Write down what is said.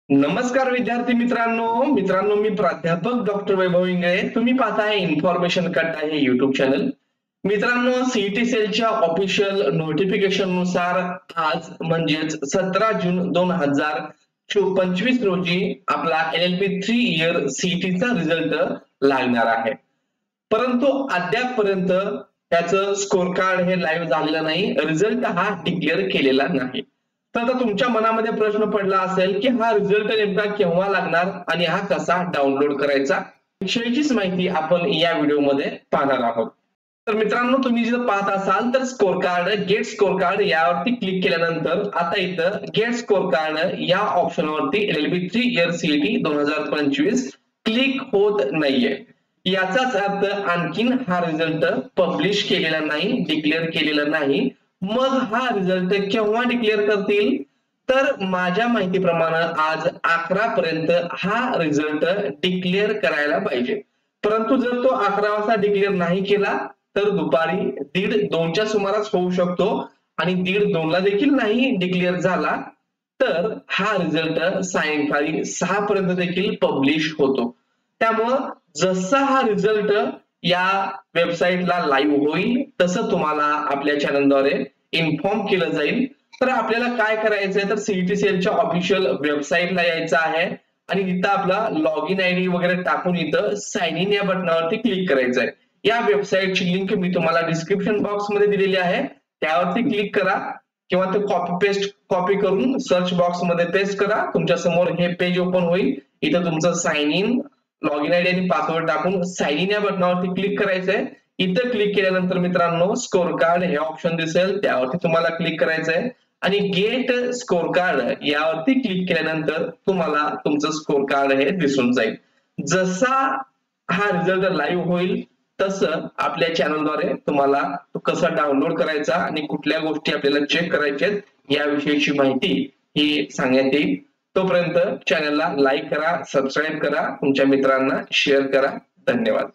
नमस्कार विद्यार्थी मित्रांनो मी प्राध्यापक डॉक्टर वैभव इंगळे. तुम्ही पाहताय इन्फॉर्मेशन कट आहे युट्यूब चॅनल. मित्रांनो, सीईटी सेलच्या ऑफिशियल नोटिफिकेशन नुसार आज म्हणजेच 17 जून 2025 रोजी आपला LLB 3 इयर सीईटीचा रिझल्ट लागणार आहे. परंतु अद्यापपर्यंत त्याचं स्कोर कार्ड हे लाईव्ह झालेलं नाही, रिझल्ट हा डिक्लेअर केलेला नाही. तर आता तुमच्या मनामध्ये प्रश्न पडला असेल की हा रिझल्ट नेमका केव्हा लागणार आणि हा कसा डाउनलोड करायचा, विषयीचीच माहिती आपण या व्हिडिओमध्ये पाहणार आहोत. तर मित्रांनो, तुम्ही जर पाहत असाल तर score card, get score card यावरती क्लिक केल्यानंतर आता इथं गेट स्कोर कार्ड या ऑप्शनवरती LLB 3 इयर सीईटी 2025 क्लिक होत नाहीये. याचाच अर्थ आणखीन हा रिझल्ट पब्लिश केलेला नाही, डिक्लेअर केलेला नाही. मग हा रिझल्ट केव्हा डिक्लेअर करतील? तर माझ्या माहितीप्रमाणे आज 11 पर्यंत हा रिझल्ट डिक्लेअर करायला पाहिजे. परंतु जर तो 11 वाजता डिक्लेअर नाही केला तर दुपारी 1:30-2च्या सुमारास होऊ शकतो आणि 1:30-2 ला देखील नाही डिक्लेअर झाला तर हा रिझल्ट सायंकाळी 6 पर्यंत देखील पब्लिश होतो. त्यामुळं जसा हा रिझल्ट या वेबसाईटला लाईव्ह होईल तसं तुम्हाला आपल्या चॅनलद्वारे इन्फॉर्म केलं जाईल. तर आपल्याला काय करायचंय तर सीईटी सेलच्या ऑफिशियल वेबसाईटला यायचं आहे आणि इथं आपला लॉगिन आयडी वगैरे टाकून इथं साइन इन या बटनावरती क्लिक करायचं आहे. या वेबसाईटची लिंक मी तुम्हाला डिस्क्रिप्शन बॉक्स मध्ये दिलेली आहे, त्यावरती क्लिक करा किंवा ते कॉपी करून सर्च बॉक्स मध्ये पेस्ट करा. तुमच्या समोर हे पेज ओपन होईल. इथं तुमचं साइन इन, लॉगिन आयडी आणि पासवर्ड टाकून साइन इन या बटनावरती क्लिक करायचंय. इथं क्लिक केल्यानंतर मित्रांनो स्कोर कार्ड हे ऑप्शन दिसेल, त्यावरती तुम्हाला क्लिक करायचंय आणि गेट स्कोर कार्ड यावरती क्लिक केल्यानंतर तुम्हाला तुमचं स्कोर कार्ड हे दिसून जाईल. जसा हा रिझल्ट लाईव्ह होईल तसं आपल्या चॅनलद्वारे तुम्हाला तो कसा डाउनलोड करायचा आणि कुठल्या गोष्टी आपल्याला चेक करायच्यात याविषयीची माहिती ही सांगण्यात येईल. तोपर्यंत चॅनलला लाईक करा, सबस्क्राईब करा, तुमच्या मित्रांना शेअर करा. धन्यवाद.